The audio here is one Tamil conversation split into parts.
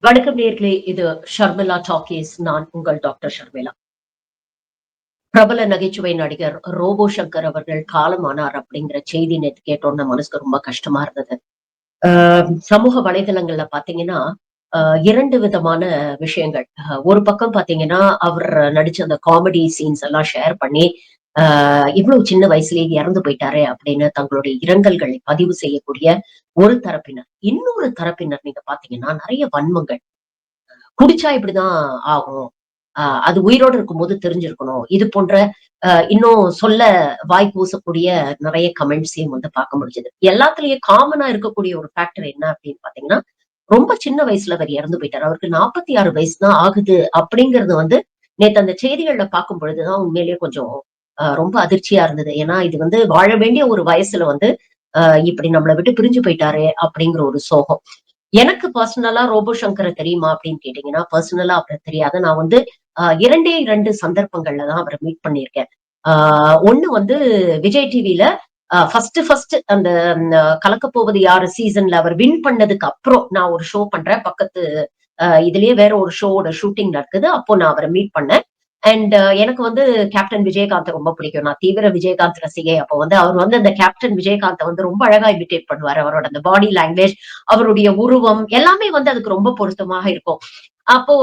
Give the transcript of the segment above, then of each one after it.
வணக்கம் நேர்களே, இது ஷர்மிளா டாக்கீஸ். நான் உங்கள் டாக்டர் ஷர்மிளா. பிரபல நகைச்சுவை நடிகர் ரோபோ சங்கர் அவர்கள் காலமானார் அப்படிங்கிற செய்தி நேத்து கேட்டோன்ன மனசுக்கு ரொம்ப கஷ்டமா இருந்தது. சமூக வலைதளங்கள்ல பாத்தீங்கன்னா, 2 விதமான விஷயங்கள். ஒரு பக்கம் பாத்தீங்கன்னா, அவர் நடிச்ச அந்த காமெடி சீன்ஸ் எல்லாம் ஷேர் பண்ணி, அ இவ்வளவு சின்ன வயசுலயே இறந்து போயிட்டாரே அப்படின்னு தங்களுடைய இரங்கல்களை பதிவு செய்யக்கூடிய ஒரு தரப்பினர். இன்னொரு தரப்பினர் நீங்க பாத்தீங்கன்னா, நெறைய வன்மங்கள். குடிச்சா இப்படிதான் ஆகும். அது உயிரோட இருக்கும்போது தெரிஞ்சிருக்கணும். இது போன்ற இன்னும் சொல்ல வாய் கூசக்கூடிய நெறைய கமெண்ட்ஸையும் வந்து பார்க்க முடிஞ்சது. எல்லாத்துலயும் காமனா இருக்கக்கூடிய ஒரு ஃபேக்டர் என்ன அப்படின்னு பார்த்தீங்கன்னா, ரொம்ப சின்ன வயசுல அவர் இறந்து போயிட்டாரு. அவருக்கு 46 வயசு தான் ஆகுது அப்படிங்கிறது வந்து நேத்து அந்த செய்திகள்ல பார்க்கும் பொழுது தான் உண்மையிலேயே கொஞ்சம் ரொம்ப அதிர்ச்சியா இருந்தது. ஏன்னா இது வந்து வாழ வேண்டிய ஒரு வயசுல வந்து அ இப்படி நம்மள விட்டு பிரிஞ்சு போயிட்டாரே அப்படிங்கிற ஒரு சோகம். எனக்கு பர்சனலா ரோபோ சங்கர தெரியுமா அப்படின்னு கேட்டீங்கன்னா, பர்சனலா அவர தெரியாது. நான் வந்து 2டே 2 சந்தர்ப்பங்கள்ல தான் அவர மீட் பண்ணியிருக்கேன். ஆ ஒண்ணு வந்து விஜய் டிவில ஃபர்ஸ்ட் அந்த கலக்கப்போவது யாரு சீசன்ல அவர் வின் பண்ணதுக்கு அப்புறம் நான் ஒரு ஷோ பண்றேன். பக்கத்து இதுலயே வேற ஒரு ஷோவோட ஷூட்டிங் நடக்குது. அப்போ நான் அவர மீட் பண்ணேன். அண்ட் எனக்கு வந்து கேப்டன் விஜயகாந்த் ரொம்ப பிடிக்கும். நான் தீவிர விஜயகாந்த் ரசிகை. அப்போ வந்து அவர் வந்து அந்த கேப்டன் விஜயகாந்த வந்து ரொம்ப அழகா இமிட்டேட் பண்ணுவாரு. அவரோட அந்த பாடி லாங்குவேஜ், அவருடைய உருவம் எல்லாமே வந்து அதுக்கு ரொம்ப பொருத்தமாக இருக்கும். அப்போ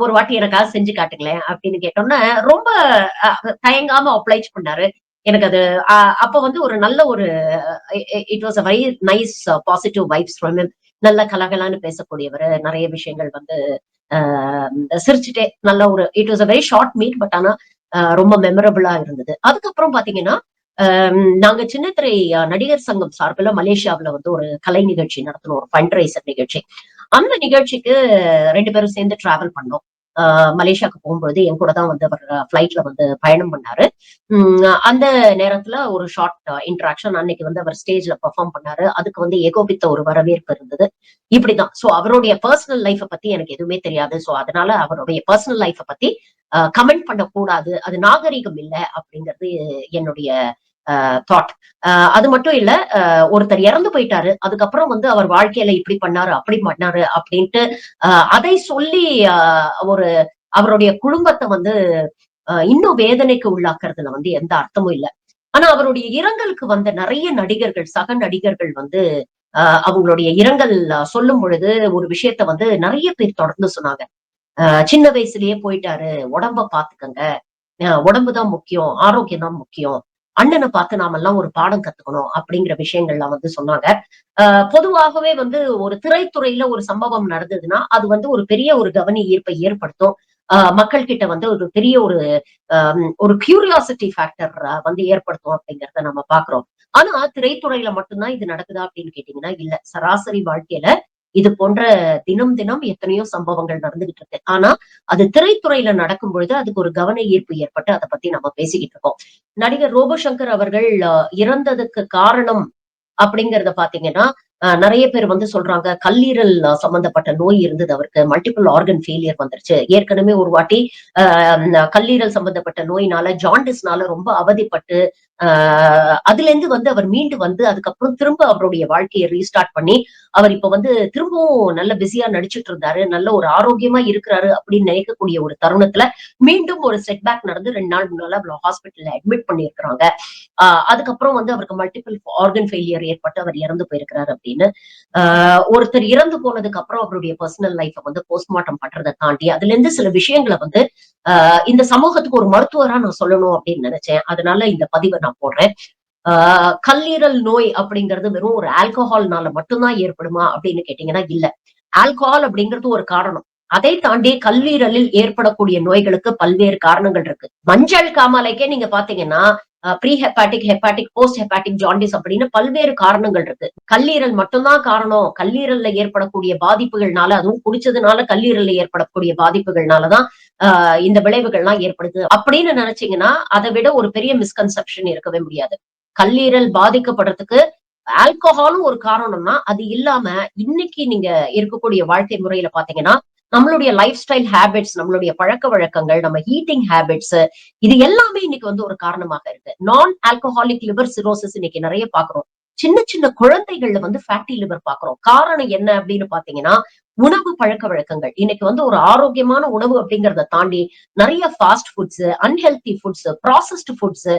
ஒரு வாட்டி எனக்காக செஞ்சு காட்டுங்களேன் அப்படின்னு கேட்டோம்னா, ரொம்ப அ தயங்காம ஒப்ளைஜ் பண்ணாரு. எனக்கு அது அ அப்ப வந்து ஒரு நல்ல ஒரு it was a very nice positive vibes from him. நல்ல கலகலன்னு பேசக்கூடியவரு. நெறைய விஷயங்கள் வந்து அ சிரிச்சுட்டே நல்ல ஒரு it was a very short meet. But ஆனா ரொம்ப மெமரபிளா இருந்தது. அதுக்கப்புறம் பாத்தீங்கன்னா, நாங்க சின்னத்திரை நடிகர் சங்கம் சார்புல மலேசியாவுல வந்து ஒரு கலை நிகழ்ச்சி நடத்தினோம். ஒரு ஃபண்ட் ரைசர் நிகழ்ச்சி. அந்த நிகழ்ச்சிக்கு 2 பேரும் சேர்ந்து டிராவல் பண்ணோம். அ மலேசியாவுக்கு போகும்பொழுது என் கூட தான் வந்து அவர் ஃப்ளைட்ல வந்து பயணம் பண்ணாரு. அந்த நேரத்துல ஒரு ஷார்ட் இன்டராக்ஷன் அன்னைக்கு வந்து அவர் ஸ்டேஜ்ல பெர்ஃபார்ம் பண்ணாரு. அதுக்கு வந்து ஏகோபித்த ஒரு வரவேற்பு இருந்தது. இப்படிதான். சோ அவருடைய பெர்சனல் லைஃப்ப பத்தி எனக்கு எதுவுமே தெரியாது. சோ அதனால அவருடைய பெர்சனல் லைஃப்ப பத்தி கமெண்ட் பண்ணக்கூடாது. அது நாகரீகம் இல்ல அப்படிங்கிறது என்னுடைய தாட். அது மட்டும் இல்ல, ஒருத்தர் இறந்து போயிட்டாரு. அதுக்கப்புறம் வந்து அவர் வாழ்க்கையில இப்படி பண்ணாரு, அப்படி பண்ணாரு அப்படின்ட்டு அதை சொல்லி அ ஒரு அவருடைய குடும்பத்த வந்து இன்னும் வேதனைக்கு உள்ளாக்குறதுல வந்து எந்த அர்த்தமும் இல்ல. ஆனா அவருடைய இரங்கலுக்கு வந்த நெறைய நடிகர்கள், சக நடிகர்கள் வந்து அவங்களுடைய இரங்கல் சொல்லும் பொழுது ஒரு விஷயத்த வந்து நெறைய பேர் தொடர்ந்து சொன்னாங்க. சின்ன வயசுலயே போயிட்டாரு. உடம்ப பாத்துக்கங்க. உடம்பு தான் முக்கியம். ஆரோக்கியம் தான் முக்கியம். அண்ணன பார்த்து நாமெல்லாம் ஒரு பாடம் கத்துக்கணும் அப்படிங்கிற விஷயங்கள்லாம் வந்து சொன்னாங்க. அ பொதுவாகவே வந்து ஒரு திரைத்துறையில ஒரு சம்பவம் நடந்ததுன்னா, அது வந்து ஒரு பெரிய ஒரு கவன ஈர்ப்பை ஏற்படுத்தும். மக்கள் கிட்ட வந்து ஒரு பெரிய ஒரு கியூரியாசிட்டி ஃபேக்டர் வந்து ஏற்படுத்தும் அப்படிங்கிறத நம்ம பார்க்கிறோம். ஆனா திரைத்துறையில மட்டும் தான் இது நடக்குதா அப்படின்னு கேட்டீங்கன்னா, இல்ல. சராசரி வாழ்க்கையில இது போன்ற தினம் தினம் எத்தனையோ சம்பவங்கள் நடந்துகிட்டு இருக்கு. ஆனா அது திரைத்துறையில நடக்கும் பொழுது அதுக்கு ஒரு கவன ஈர்ப்பு ஏற்பட்டு அத பத்தி நம்ம பேசிக்கிட்டு இருக்கோம். நடிகர் ரோபோ சங்கர் அவர்கள் இறந்ததுக்கு காரணம் அப்படிங்கிறத பாத்தீங்கன்னா, நெறைய பேர் வந்து சொல்றாங்க, கல்லீரல் சம்பந்தப்பட்ட நோய் இருந்தது அவருக்கு. மல்டிபிள் ஆர்கன் ஃபெயிலியர் வந்துருச்சு. ஏற்கனவே ஒரு வாட்டி அ கல்லீரல் சம்பந்தப்பட்ட நோயினால, ஜாண்டிஸ்னால ரொம்ப அவதிப்பட்டு, அ அதுலேருந்து வந்து அவர் மீண்டு வந்து, அதுக்கப்புறம் திரும்ப அவருடைய வாழ்க்கைய ரீஸ்டார்ட் பண்ணி, அவர் இப்ப வந்து திரும்பவும் நல்ல பிஸியா நடிச்சுட்டு இருந்தாரு. நல்ல ஒரு ஆரோக்கியமா இருக்கிறாரு அப்படின்னு நினைக்கக்கூடிய ஒரு தருணத்துல, மீண்டும் ஒரு செட்பேக் நடந்து 2 நாள் முன்னால அவர ஹாஸ்பிட்டல்ல அட்மிட் பண்ணியிருக்கிறாங்க. அதுக்கப்புறம் வந்து அவருக்கு மல்டிபிள் ஆர்கன் ஃபெயிலியர் ஏற்பட்டு அவர் இறந்து போயிருக்கிறாரு அப்படின்னு. ஒருத்தர் இறந்து போனதுக்கு அப்புறம் அவருடைய பர்சனல் லைஃப வந்து போஸ்ட்மார்ட்டம் பண்றத தாண்டி, அதுல இருந்து சில விஷயங்கள வந்து இந்த சமூகத்துக்கு ஒரு மருத்துவரா நான் சொல்லணும் அப்படின்னு நினைச்சேன். அதனால இந்த பதிவ நான் போடுறேன். ஆ கல்லீரல் நோய் அப்படிங்கிறது வெறும் ஒரு ஆல்கஹால்னால மட்டும் தான் ஏற்படுமா அப்படின்னு கேட்டீங்கன்னா, இல்ல. ஆல்கஹால் அப்படிங்கிறது ஒரு காரணம். அதை தாண்டி கல்லீரலில் ஏற்படக்கூடிய நோய்களுக்கு பல்வேறு காரணங்கள் இருக்கு. மஞ்சள் காமாலைக்கே நீங்க பார்த்தீங்கன்னா, pre hepatic, hepatic, post hepatic jaundice அப்படின்னு பல்வேறு காரணங்கள் இருக்கு. கல்லீரல் மட்டும் தான் காரணம். கல்லீரல்ல ஏற்படக்கூடிய பாதிப்புகள்னால, அதுவும் குடிச்சதுனால கல்லீரல்ல ஏற்படக்கூடிய பாதிப்புகள்னால தான் இந்த விளைவுகள்லாம் ஏற்படுது அப்படின்னு நினைச்சீங்கன்னா, அத விட ஒரு பெரிய மிஸ்கன்செப்ஷன் இருக்கவே முடியாது. கல்லீரல் பாதிக்கப்படுறதுக்கு ஆல்கஹாலும் ஒரு காரணம்னா, அது இல்லாம இன்னைக்கு நீங்க இருக்கக்கூடிய வாழ்க்கை முறையில பார்த்தீங்கன்னா, நம்மளுடைய லைஃப் ஸ்டைல் ஹேபிட்ஸ், நம்மளுடைய பழக்கவழக்கங்கள், நம்ம ஈட்டிங் ஹேபிட்ஸ் இது எல்லாமே இன்னைக்கு வந்து ஒரு காரணமாக இருக்கு. நான் ஆல்கஹாலிக் லிவர் சிரோசிஸ் இன்னைக்கு நெறைய பார்க்கிறோம். சின்ன சின்ன குழந்தைகள்ல வந்து ஃபேட்டி லிவர் பாக்குறோம். காரணம் என்ன அப்படின்னு பாத்தீங்கன்னா, உணவு பழக்கவழக்கங்கள். இன்னைக்கு வந்து ஒரு ஆரோக்கியமான உணவு அப்படிங்கிறத தாண்டி நிறைய fast foods, unhealthy foods, processed foods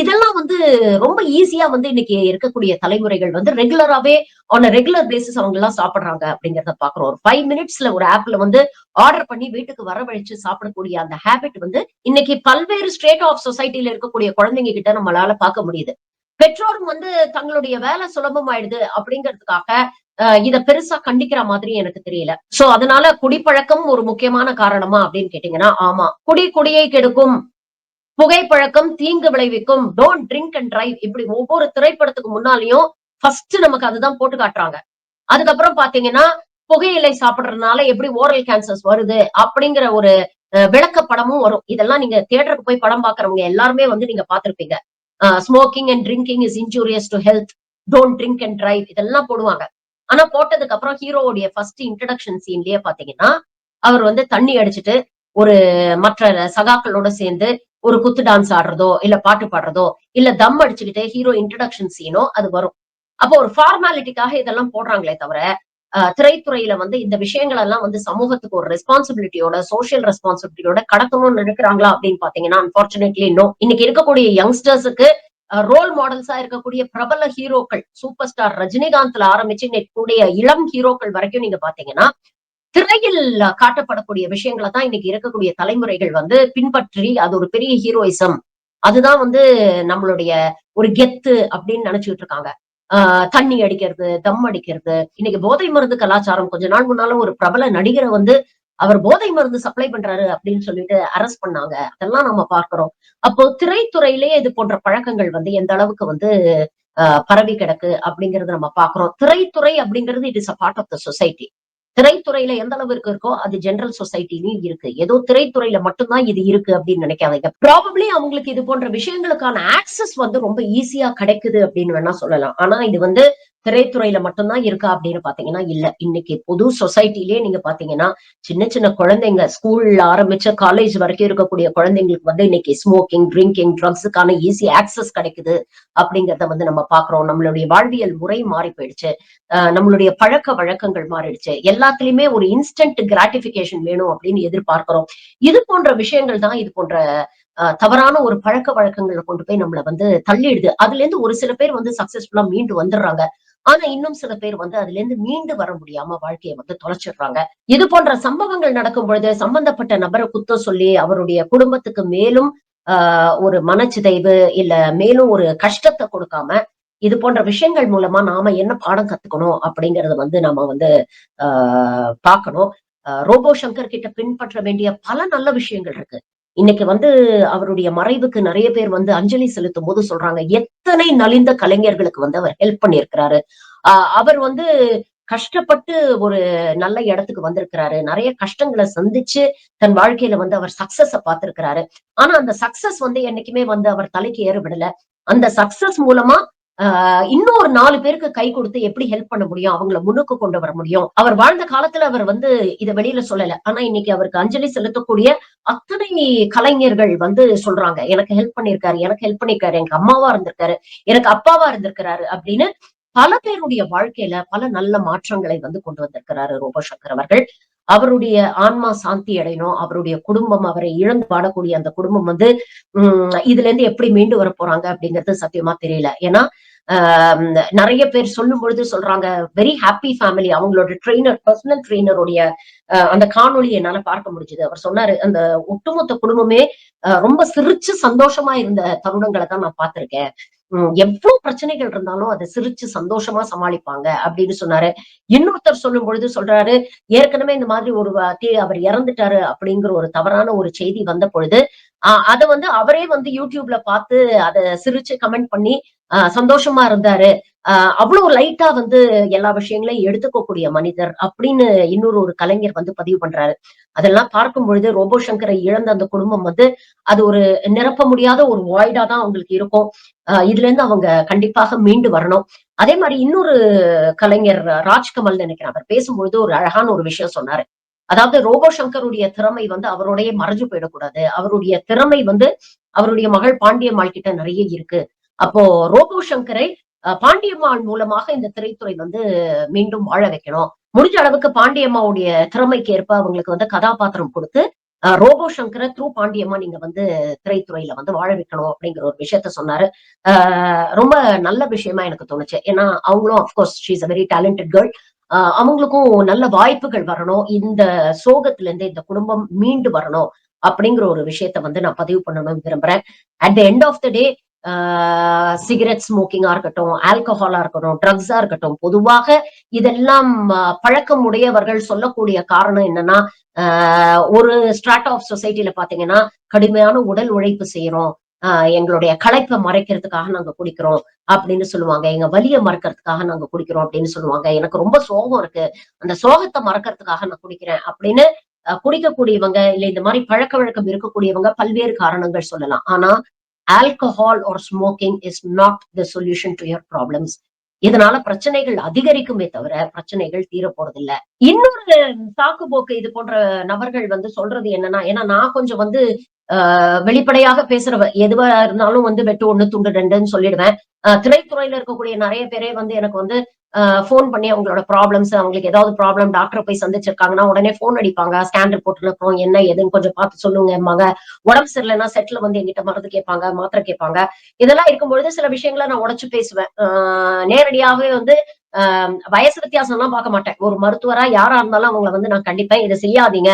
இதெல்லாம் வந்து ரொம்ப ஈஸியா வந்து இன்னைக்கு இருக்கக்கூடிய தலைமுறைகள் வந்து ரெகுலராவே ஆன் ரெகுலர் பேசிஸ் அவங்க எல்லாம் சாப்பிடுறாங்க அப்படிங்கறத பாக்குறோம். ஒரு 5 மினிட்ஸ்ல ஒரு ஆப்ல வந்து ஆர்டர் பண்ணி வீட்டுக்கு வரவழைச்சு சாப்பிடக்கூடிய அந்த ஹேபிட் வந்து இன்னைக்கு பல்வேறு ஸ்டேட் ஆஃப் சொசைட்டில இருக்கக்கூடிய குழந்தைங்க கிட்ட நம்மளால பார்க்க முடியுது. பெற்றோரும் வந்து தங்களுடைய வேலை சுலபமாயிடுது அப்படிங்கிறதுக்காக இத பெருசா கண்டிக்கிற மாதிரி எனக்கு தெரியல. சோ அதனால குடிப்பழக்கம் ஒரு முக்கியமான காரணமா அப்படின்னு கேட்டீங்கன்னா, ஆமா. குடியை கெடுக்கும், புகைப்பழக்கம் தீங்கு விளைவிக்கும், டோன்ட் ட்ரிங்க் அண்ட் டிரைவ் இப்படி ஒவ்வொரு திரைப்படத்துக்கு முன்னாலயும் ஃபர்ஸ்ட் நமக்கு அதுதான் போட்டு காட்டுறாங்க. அதுக்கப்புறம் பாத்தீங்கன்னா, புகையிலை சாப்பிடுறதுனால எப்படி ஓரல் கேன்சர்ஸ் வருது அப்படிங்கிற ஒரு விளக்க படமும் வரும். இதெல்லாம் நீங்க தியேட்டருக்கு போய் படம் பாக்குறவங்க எல்லாருமே வந்து நீங்க பார்த்திருப்பீங்க. Smoking and drinking is injurious to health. Don't drink and drive இதெல்லாம் போடுவாங்க. ஆனா போட்டதுக்கு அப்புறம் ஹீரோவுடைய ஃபர்ஸ்ட் இன்ட்ரோடக்ஷன் சீன்லயே பாத்தீங்கன்னா, அவர் வந்து தண்ணி அடிச்சுட்டு ஒரு மற்ற சகாக்களோட சேர்ந்து ஒரு குத்து டான்ஸ் ஆடுறதோ, இல்ல பாட்டு பாடுறதோ, இல்ல தம் அடிச்சுக்கிட்டே ஹீரோ இன்ட்ரோடக்ஷன் சீனோ அது வரும். அப்போ ஒரு ஃபார்மாலிட்டிக்காக இதெல்லாம் போடுறாங்களே தவிர, திரைத்துறையில வந்து இந்த விஷயங்கள் எல்லாம் வந்து சமூகத்துக்கு ஒரு ரெஸ்பான்சிபிலிட்டியோட, சோசியல் ரெஸ்பான்சிபிலிட்டியோட கடத்தணும்னு நினைக்கிறாங்களா அப்படின்னு பாத்தீங்கன்னா, அன்பார்ச்சுனேட்லி நோ. இன்னைக்கு இருக்கக்கூடிய யங்ஸ்டர்ஸுக்கு ரோல் மாடல்ஸா இருக்கக்கூடிய பிரபல ஹீரோக்கள், சூப்பர் ஸ்டார் ரஜினிகாந்த்ல ஆரம்பிச்சு இன்னைக்கு கூடிய இளம் ஹீரோக்கள் வரைக்கும் நீங்க பாத்தீங்கன்னா, திரையில் காட்டப்படக்கூடிய விஷயங்கள தான் இன்னைக்கு இருக்கக்கூடிய தலைமுறைகள் வந்து பின்பற்றி, அது ஒரு பெரிய ஹீரோயிசம். அதுதான் வந்து நம்மளுடைய ஒரு கெத்து அப்படின்னு நினைச்சுட்டு இருக்காங்க. தண்ணி அடிக்கிறது, தம் அடிக்கிறது. இன்னைக்கு போதை மருந்து கலாச்சாரம் கொஞ்ச நாள் முன்னால ஒரு பிரபல நடிகர வந்து அவர் போதை மருந்து சப்ளை பண்றாரு அப்படின்னு சொல்லிட்டு அரெஸ்ட் பண்ணாங்க. அதெல்லாம் நம்ம பார்க்கிறோம். அப்போ திரைத்துறையிலேயே இது போன்ற பழக்கங்கள் வந்து எந்த அளவுக்கு வந்து பரவி கிடக்கு அப்படிங்கறத நம்ம பார்க்கிறோம். திரைத்துறை அப்படிங்கிறது it is a part of the society. திரைத்துறையில எந்த அளவுக்கு இருக்கோ அது ஜெனரல் சொசைட்டிலயும் இருக்கு. ஏதோ திரைத்துறையில மட்டும் தான் இது இருக்கு அப்படின்னு நினைக்காதீங்க. ப்ராபப்ளி அவங்களுக்கு இது போன்ற விஷயங்களுக்கான ஆக்சஸ் வந்து ரொம்ப ஈஸியா கிடைக்குது அப்படின்னு வேணா சொல்லலாம். ஆனா இது வந்து திரைத்துறையில மட்டும் தான் இருக்கா அப்படின்னு பாத்தீங்கன்னா இல்ல. இன்னைக்கு பொது சொசைட்டிலேயே நீங்க பாத்தீங்கன்னா, சின்ன சின்ன குழந்தைங்க ஸ்கூல்ல ஆரம்பிச்சு காலேஜ் வரைக்கும் இருக்கக்கூடிய குழந்தைங்களுக்கு வந்து இன்னைக்கு ஸ்மோக்கிங், ட்ரிங்கிங், ட்ரக்ஸுக்கான ஈஸி ஆக்சஸ் கிடைக்குது அப்படிங்கிறத வந்து நம்ம பாக்குறோம். நம்மளுடைய வாழ்வியல் முறை மாறி போயிடுச்சு. நம்மளுடைய பழக்க வழக்கங்கள் மாறிடுச்சு. எல்லாத்துலயுமே ஒரு இன்ஸ்டன்ட் கிராட்டிபிகேஷன் வேணும் அப்படின்னு எதிர்பார்க்கிறோம். இது போன்ற விஷயங்கள் தான் இது போன்ற தவறான ஒரு பழக்க வழக்கங்கள்ல கொண்டு போய் நம்மள வந்து தள்ளிடுது. அதுல இருந்து ஒரு சில பேர் வந்து சக்சஸ்ஃபுல்லா மீண்டு வந்துடுறாங்க. ஆனா இன்னும் சில பேர் வந்து அதுல இருந்து மீண்டு வர முடியாம வாழ்க்கைய வந்து தொலைச்சிடுறாங்க. இது போன்ற சம்பவங்கள் நடக்கும் பொழுது சம்பந்தப்பட்ட நபர குத்தம் சொல்லி அவருடைய குடும்பத்துக்கு மேலும் ஒரு மனச்சிதைவு இல்ல மேலும் ஒரு கஷ்டத்த கொடுக்காம இது போன்ற விஷயங்கள் மூலமா நாம என்ன பாடம் கத்துக்கணும் அப்படிங்கறத வந்து நாம வந்து பார்க்கணும். ரோபோ சங்கர் கிட்ட பின்பற்ற வேண்டிய பல நல்ல விஷயங்கள் இருக்கு. இன்னைக்கு வந்து அவருடைய மறைவுக்கு நிறைய பேர் வந்து அஞ்சலி செலுத்தும் போது சொல்றாங்க, எத்தனை நலிந்த கலைஞர்களுக்கு வந்து அவர் ஹெல்ப் பண்ணியிருக்கிறாரு. அவர் வந்து கஷ்டப்பட்டு ஒரு நல்ல இடத்துக்கு வந்திருக்கிறாரு. நிறைய கஷ்டங்கள சந்திச்சு தன் வாழ்க்கையில வந்து அவர் சக்சஸ பார்த்திருக்கிறாரு. ஆனா அந்த சக்சஸ் வந்து என்னைக்குமே வந்து அவர் தலைக்கு ஏற விடல. அந்த சக்சஸ் மூலமா இன்னொரு 4 பேருக்கு கை கொடுத்து எப்படி ஹெல்ப் பண்ண முடியும்? அவங்கள முன்னுக்கு கொண்டு வர முடியும். அவர் வாழ்ந்த காலத்துல அவர் வந்து இத வெளியில சொல்லல. ஆனா இன்னைக்கு அவருக்கு அஞ்சலி செலுத்தக்கூடிய அத்தனை கலைஞர்கள் வந்து சொல்றாங்க. எனக்கு ஹெல்ப் பண்ணியிருக்காரு, எனக்கு ஹெல்ப் பண்ணியிருக்காரு, எனக்கு அம்மாவா இருந்திருக்காரு, எனக்கு அப்பாவா இருந்திருக்கிறாரு அப்படின்னு பல பேருடைய வாழ்க்கையில பல நல்ல மாற்றங்களை வந்து கொண்டு வந்திருக்கிறாரு ரோபோ சங்கர் அவர்கள். அவருடைய ஆன்மா சாந்தி அடையணும். அவருடைய குடும்பம் அவரை இழந்து வாழக்கூடிய அந்த குடும்பம் வந்து இதுல இருந்து எப்படி மீண்டு வர போறாங்க அப்படிங்கிறது சத்தியமா தெரியல. ஏன்னா நிறைய பேர் சொல்லும் பொழுது சொல்றாங்க வெரி ஹாப்பி ஃபேமிலி. அவங்களோட ட்ரெய்னர், பர்சனல் ட்ரெய்னருடைய அந்த காணொளி என்னால பார்க்க முடிஞ்சது. அவர் சொன்னாரு அந்த ஒட்டுமொத்த குடும்பமே ரொம்ப சிரிச்சு சந்தோஷமா இருந்த தருணங்களை தான் நான் பார்த்திருக்கேன். எவ்வளவு பிரச்சனைகள் இருந்தாலும் அதை சிரிச்சு சந்தோஷமா சமாளிப்பாங்க அப்படின்னு சொன்னாரு. இன்னொருத்தர் சொல்லும் பொழுது சொல்றாரு, ஏற்கனவே இந்த மாதிரி ஒரு வாட்டி அவர் இறந்துட்டாரு அப்படிங்கிற ஒரு தவறான ஒரு செய்தி வந்த பொழுது அத வந்து அவரே வந்து யூடியூப்ல பார்த்து அத சிரிச்சு கமெண்ட் பண்ணி சந்தோஷமா இருந்தாரு. அவ்வளவு லைட்டா வந்து எல்லா விஷயங்களையும் எடுத்துக்கக்கூடிய மனிதர் அப்படின்னு இன்னொரு ஒரு கலைஞர் வந்து பதிவு பண்றாரு. அதெல்லாம் பார்க்கும் பொழுது ரோபோ சங்கரை இழந்த அந்த குடும்பம் வந்து அது ஒரு நிரப்ப முடியாத ஒரு வாய்டா தான் அவங்களுக்கு இருக்கும். இதுல இருந்து அவங்க கண்டிப்பாக மீண்டு வரணும். அதே மாதிரி இன்னொரு கலைஞர் ராஜ்கமல் நினைக்கிறேன். அவர் பேசும்பொழுது ஒரு அழகான ஒரு விஷயம் சொன்னாரு. அதாவது ரோபோ சங்கருடைய திறமை வந்து அவரோடயே மறைஞ்சு போயிடக்கூடாது. அவருடைய திறமை வந்து அவருடைய மகள் பாண்டியம்மாள் கிட்ட நிறைய இருக்கு. அப்போ ரோபோ சங்கரை பாண்டியம்மாள் மூலமாக இந்த திரைத்துறை வந்து மீண்டும் வாழ வைக்கணும். முடிஞ்ச அளவுக்கு பாண்டியம்மாவுடைய திறமைக்கு ஏற்ப அவங்களுக்கு வந்து கதாபாத்திரம் கொடுத்து ரோபோ சங்கர த்ரூ பாண்டியம்மா நீங்க வந்து திரைத்துறையில வந்து வாழ வைக்கணும் அப்படிங்கிற ஒரு விஷயத்த சொன்னாரு. ரொம்ப நல்ல விஷயமா எனக்கு தோணுச்சு. ஏன்னா அவங்களும் of course she is a very talented girl. அவங்களுக்கும் நல்ல வாய்ப்புகள் வரணும். இந்த சோகத்துல இருந்து இந்த குடும்பம் மீண்டு வரணும் அப்படிங்கிற ஒரு விஷயத்த வந்து நான் பதிவு பண்ணணும்னு விரும்புறேன். At the end of the day cigarette ஸ்மோக்கிங்கா இருக்கட்டும், ஆல்கஹாலா இருக்கட்டும், ட்ரக்ஸா இருக்கட்டும், பொதுவாக இதெல்லாம் பழக்கம் உடையவர்கள் சொல்லக்கூடிய காரணம் என்னன்னா, ஒரு ஸ்ட்ராட்டா ஆஃப் சொசைட்டில பாத்தீங்கன்னா, கடுமையான உடல் உழைப்பு செய்யறோம். எங்களுடைய களைப்ப மறைக்கிறதுக்காக நாங்க குடிக்கிறோம் அப்படின்னு சொல்லுவாங்க. எங்க வலிய மறக்கிறதுக்காக நாங்க குடிக்கிறோம் அப்படின்னு சொல்லுவாங்க. எனக்கு ரொம்ப சோகம் இருக்கு. அந்த சோகத்த மறக்கிறதுக்காக நான் குடிக்கிறேன் அப்படின்னு குடிக்கக்கூடியவங்க, இல்ல இந்த மாரி பழக்கவழக்கம் இருக்கக்கூடியவங்க பல்வேறு காரணங்கள் சொல்லலாம். ஆனா, alcohol or smoking is not the solution to your problems. இதனால பிரச்சனைகள் அதிகரிக்குமே தவிர, பிரச்சனைகள் தீரப் போறதில்ல. இன்னொரு சாக்குப்போக்கு இது போன்ற நபர்கள் வந்து சொல்றது என்னன்னா, ஏன்னா நான் கொஞ்சம் வந்து வெளிப்படையாக பேசுறவ. எதுவா இருந்தாலும் வந்து வெட்டு 1 துண்டு 2ன்னு சொல்லிடுவேன். திரைத்துறையில இருக்கக்கூடிய நெறைய பேரே வந்து எனக்கு வந்து ஃபோன் பண்ணி அவங்களோட ப்ராப்ளம்ஸ், அவங்களுக்கு ஏதாவது ப்ராப்ளம் டாக்டர போய் சந்திச்சிருக்காங்கன்னா, உடனே ஃபோன் அடிப்பாங்க. ஸ்கேன் ரிப்போர்ட் அனுப்புறோம். என்ன ஏதுன்னு கொஞ்சம் பார்த்து சொல்லுங்கம்பாங்க. உடம்பு சரியில்லன்னா செட்ல வந்து என்கிட்ட மருந்து கேட்பாங்க, மாத்திரை கேட்பாங்க. இதெல்லாம் இருக்கும்பொழுது சில விஷயங்கள நான் உடைச்சு பேசுவேன். நேரடியாவே வந்து அ வயசு வித்தியாசம்லாம் பார்க்க மாட்டேன். ஒரு மருத்துவரா யாரா இருந்தாலும் அவங்கள வந்து நான் கண்டிப்பேன். இத செய்யாதீங்க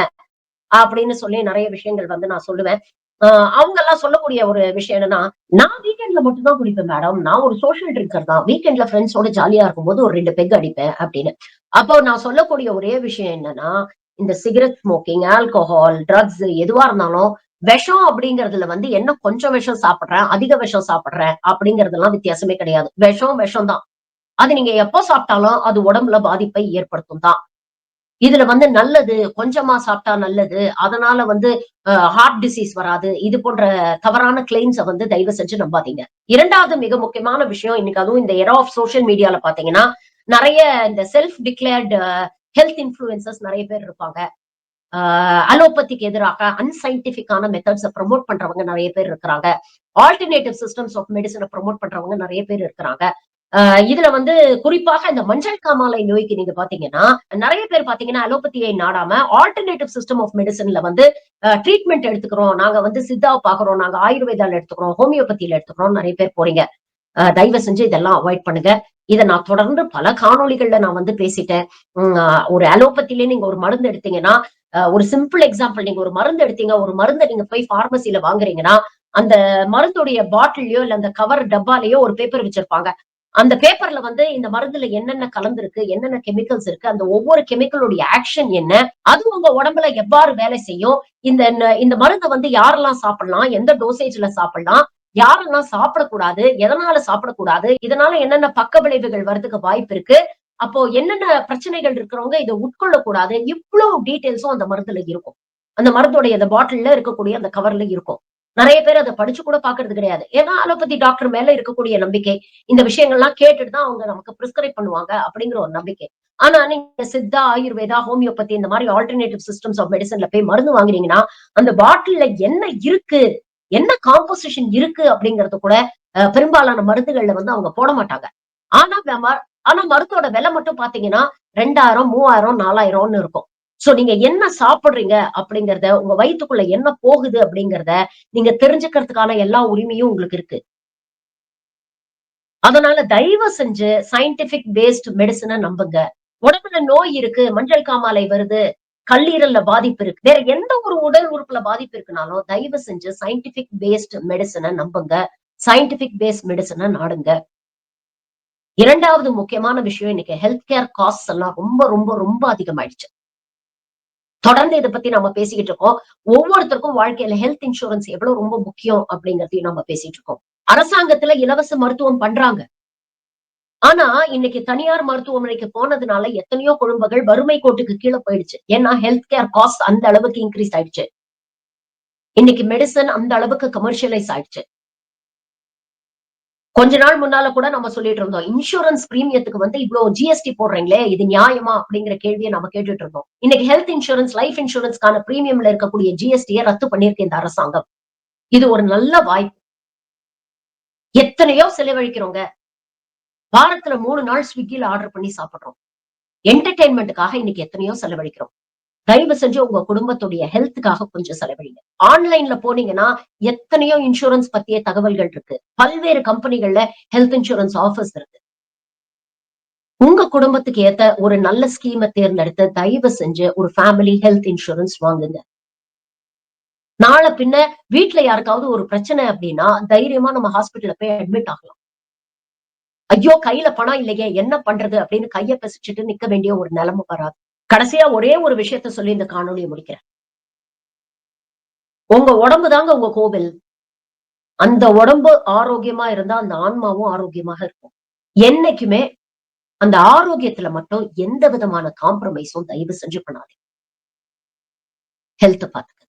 அப்படின்னு சொல்லி நெறைய விஷயங்கள் வந்து நான் சொல்லுவேன். அ அவங்க எல்லாம் சொல்லக்கூடிய ஒரு விஷயம் என்னன்னா, நான் வீக்கெண்ட்ல மட்டும் தான் குடிப்பேன் மேடம். நான் ஒரு சோசியல் ட்ரிங்கர் தான். வீக்கெண்ட்ல ஃபிரெண்ட்ஸோட ஜாலியா இருக்கும்போது ஒரு 2 பெக் அடிப்பேன் அப்படின்னு. அப்போ நான் சொல்லக்கூடிய ஒரே விஷயம் என்னன்னா, இந்த சிகரெட் ஸ்மோக்கிங், ஆல்கஹால், ட்ரக்ஸ் எதுவா இருந்தாலும் விஷம் அப்படிங்கிறதுல வந்து என்ன கொஞ்சம் விஷம் சாப்பிடுறேன், அதிக விஷம் சாப்பிடுறேன் அப்படிங்கிறதெல்லாம் வித்தியாசமே கிடையாது. விஷம் விஷம் தான். அது நீங்க எப்ப சாப்பிட்டாலும் அது உடம்புல பாதிப்பை ஏற்படுத்தும் தான். இதுல வந்து நல்லது, கொஞ்சமா சாப்பிட்டா நல்லது. அதனால வந்து ஹார்ட் டிசீஸ் வராது. இது போன்ற தவறான கிளைம்ஸ வந்து தயவு செஞ்சு நம்பாதீங்க. 2வது மிக முக்கியமான விஷயம், இன்னைக்கு அதுவும் இந்த எரா ஆஃப் சோசியல் மீடியால பாத்தீங்கன்னா, நெறைய இந்த செல்ஃப் டிக்ளேர்ட் ஹெல்த் இன்ஃப்ளூயன்சர்ஸ் நெறைய பேர் இருப்பாங்க. ஆ அலோபதிக்கு எதிராக அன்சைன்டிஃபிக்கான மெத்தட்ஸ ப்ரமோட் பண்றவங்க நெறைய பேர் இருக்கிறாங்க. ஆல்டர்னேட்டிவ் சிஸ்டம்ஸ் ஆஃப் மெடிசின ப்ரமோட் பண்றவங்க நெறைய பேர் இருக்கிறாங்க. இதுல வந்து குறிப்பாக இந்த மஞ்சள் காமாலை நோய்க்கு நீங்க பாத்தீங்கன்னா, நெறைய பேர் பாத்தீங்கன்னா அலோபதியை நாடாம ஆல்டர்னேட்டிவ் சிஸ்டம் ஆஃப் மெடிசின்ல வந்து ட்ரீட்மெண்ட் எடுத்துக்கிறோம். நாங்க வந்து சித்தாவ பாக்குறோம். நாங்க ஆயுர்வேதால எடுத்துக்கிறோம். ஹோமியோபதியில எடுத்துக்கிறோம். நெறைய பேர் போறீங்க. தயவு செஞ்சு இதெல்லாம் அவாய்ட் பண்ணுங்க. இத நான் தொடர்ந்து பல காணொளிகள்ல நான் வந்து பேசிட்டேன். ஒரு அலோபதியிலே நீங்க ஒரு மருந்து எடுத்தீங்கன்னா, ஒரு சிம்பிள் எக்ஸாம்பிள் நீங்க ஒரு மருந்து எடுத்தீங்க. ஒரு மருந்த நீங்க போய் பார்மசில வாங்குறீங்கன்னா, அந்த மருந்துடைய பாட்டில்லயோ இல்ல அந்த கவர் டப்பாலயோ ஒரு பேப்பர் வச்சிருப்பாங்க. அந்த பேப்பர்ல வந்து இந்த மருந்துல என்னென்ன கலந்திருக்கு, என்னென்ன கெமிக்கல்ஸ் இருக்கு, அந்த ஒவ்வொரு கெமிக்கலுடைய ஆக்ஷன் என்ன, அது உங்க உடம்புல எவ்வாறு வேலை செய்யும், இந்த மருந்த வந்து யாரெல்லாம் சாப்பிடலாம், எந்த டோசேஜ்ல சாப்பிடலாம், யாரெல்லாம் சாப்பிடக்கூடாது, எதனால சாப்பிடக்கூடாது, இதனால என்னென்ன பக்க விளைவுகள் வர்றதுக்கு வாய்ப்பு இருக்கு, அப்போ என்னென்ன பிரச்சனைகள் இருக்கிறவங்க இத உட்கொள்ளக்கூடாது, இவ்ளோ டீட்டெயில்ஸும் அந்த மருந்துல இருக்கும். அந்த மருந்துடைய அந்த பாட்டில்ல இருக்கக்கூடிய அந்த கவர்ல இருக்கும். நெறைய பேர் அத படிச்சு கூட பாக்குறது கிடையாது. ஏன்னா அலோபதி டாக்டர் மேல இருக்கக்கூடிய நம்பிக்கை. இந்த விஷயங்கள்லாம் கேட்டுட்டு தான் அவங்க நமக்கு பிரிஸ்கிரைப் பண்ணுவாங்க அப்படிங்கிற ஒரு நம்பிக்கை. ஆனா நீங்க சித்தா, ஆயுர்வேதா, ஹோமியோபதி இந்த மாரி ஆல்டர்னேட்டிவ் சிஸ்டம்ஸ் ஆஃப் மெடிசின்ல போய் மருந்து வாங்குனீங்கன்னா, அந்த பாட்டில்ல என்ன இருக்கு? என்ன காம்போசிஷன் இருக்கு அப்படிங்கிறது கூட பெரும்பாலான மருந்துகள்ல வந்து அவங்க போட மாட்டாங்க. ஆனா ஆனா மருந்தோட விலை மட்டும் பார்த்தீங்கன்னா, 2000, 3000, 4000ன்னு இருக்கும். சோ நீங்க என்ன சாப்பிடுறீங்க அப்படிங்கிறத, உங்க வயித்துக்குள்ள என்ன போகுது அப்படிங்கிறத, நீங்க தெரிஞ்சுக்கிறதுக்கான எல்லா உரிமையும் உங்களுக்கு இருக்கு. அதனால தயவு செஞ்சு சயன்டிஃபிக் பேஸ்ட் மெடிசின நம்புங்க. உடம்புல நோய் இருக்கு, மஞ்சள் காமாலை வருது, கல்லீரல்ல பாதிப்பு இருக்கு. வேற எந்த ஒரு உடல் உறுப்புல பாதிப்பு இருக்குனாலும், தயவு செஞ்சு சயன்டிஃபிக் பேஸ்ட் மெடிசின நம்புங்க. சயன்டிஃபிக் பேஸ்ட் மெடிசின நாடுங்க. 2வது முக்கியமான விஷயம் இன்னைக்கு ஹெல்த் கேர் காஸ்ட்ஸ் எல்லாம் ரொம்ப, ரொம்ப, ரொம்ப அதிகமாயிடுச்சு. தொடர்ந்து இத பத்தி நம்ம பேசிக்கிட்டு இருக்கோம். ஒவ்வொருத்தருக்கும் வாழ்க்கையில ஹெல்த் இன்சூரன்ஸ் எவ்வளவு ரொம்ப முக்கியம் அப்படிங்கிறதையும் நம்ம பேசிட்டு இருக்கோம். அரசாங்கத்துல இலவச மருத்துவம் பண்றாங்க. ஆனா, இன்னைக்கு தனியார் மருத்துவமனைக்கு போனதுனால எத்தனையோ குடும்பங்கள் வறுமை கோட்டுக்கு கீழ போயிடுச்சு. ஏன்னா, ஹெல்த் கேர் காஸ்ட் அந்த அளவுக்கு இன்கிரீஸ் ஆயிடுச்சு. இன்னைக்கு மெடிசின் அந்த அளவுக்கு கமர்ஷியலைஸ் ஆயிடுச்சு. கொஞ்ச நாள் முன்னால கூட நம்ம சொல்லிட்டு இருந்தோம். இன்சூரன்ஸ் பிரீமியத்துக்கு வந்து இவ்ளோ ஜிஎஸ்டி போடுறீங்களே, இது நியாயமா? அப்படிங்கிற கேள்விய நம்ம கேட்டுட்டு இருந்தோம். இன்னைக்கு ஹெல்த் இன்சூரன்ஸ், லைஃப் இன்சூரன்ஸ்க்கான பிரீமியம்ல இருக்கக்கூடிய ஜிஎஸ்டிய ரத்து பண்ணியிருக்கு இந்த அரசாங்கம். இது ஒரு நல்ல வாய்ப்பு. எத்தனையோ செலவழிக்கிறோங்க. வாரத்துல 3 நாள் ஸ்விக்கில ஆர்டர் பண்ணி சாப்பிடுறோம். என்டர்டெயின்மென்ட்க்காக இன்னைக்கு எத்தனையோ செலவழிக்கிறோம். தயவு செஞ்சு உங்க குடும்பத்துடைய ஹெல்த்துக்காக கொஞ்சம் செலவழிங்க. ஆன்லைன்ல போனீங்கன்னா, எத்தனையோ இன்சூரன்ஸ் பத்திய தகவல்கள் இருக்கு. பல்வேறு கம்பெனிகள்ல ஹெல்த் இன்சூரன்ஸ் ஆஃபர்ஸ் இருக்கு. உங்க குடும்பத்துக்கு ஏத்த ஒரு நல்ல ஸ்கீம தேர்ந்தெடுத்து, தயவு செஞ்சு ஒரு ஃபேமிலி ஹெல்த் இன்சூரன்ஸ் வாங்குங்க. நாள பின்ன வீட்ல யாருக்காவது ஒரு பிரச்சனை அப்டின்னா, தைரியமா நம்ம ஹாஸ்பிட்டல்ல போய் அட்மிட் ஆகலாம். ஐயோ! கையில பணம் இல்லையே, என்ன பண்றது? அப்படின்னு கைய பிசைச்சுட்டு நிக்க வேண்டிய ஒரு நெலைம வராது. கடைசியா ஒரே ஒரு விஷயத்த சொல்லி இந்த காணொளிய முடிக்கிறேன். உங்க உடம்பு தாங்க உங்க கோவில். அந்த உடம்பு ஆரோக்கியமா இருந்தா, அந்த ஆன்மாவும் ஆரோக்கியமாக இருக்கும். என்னைக்குமே அந்த ஆரோக்கியத்துல மட்டும் எந்த விதமான காம்ப்ரமைஸும் தயவு செஞ்சு பண்ணாதீங்க. ஹெல்த்த பாத்துக்க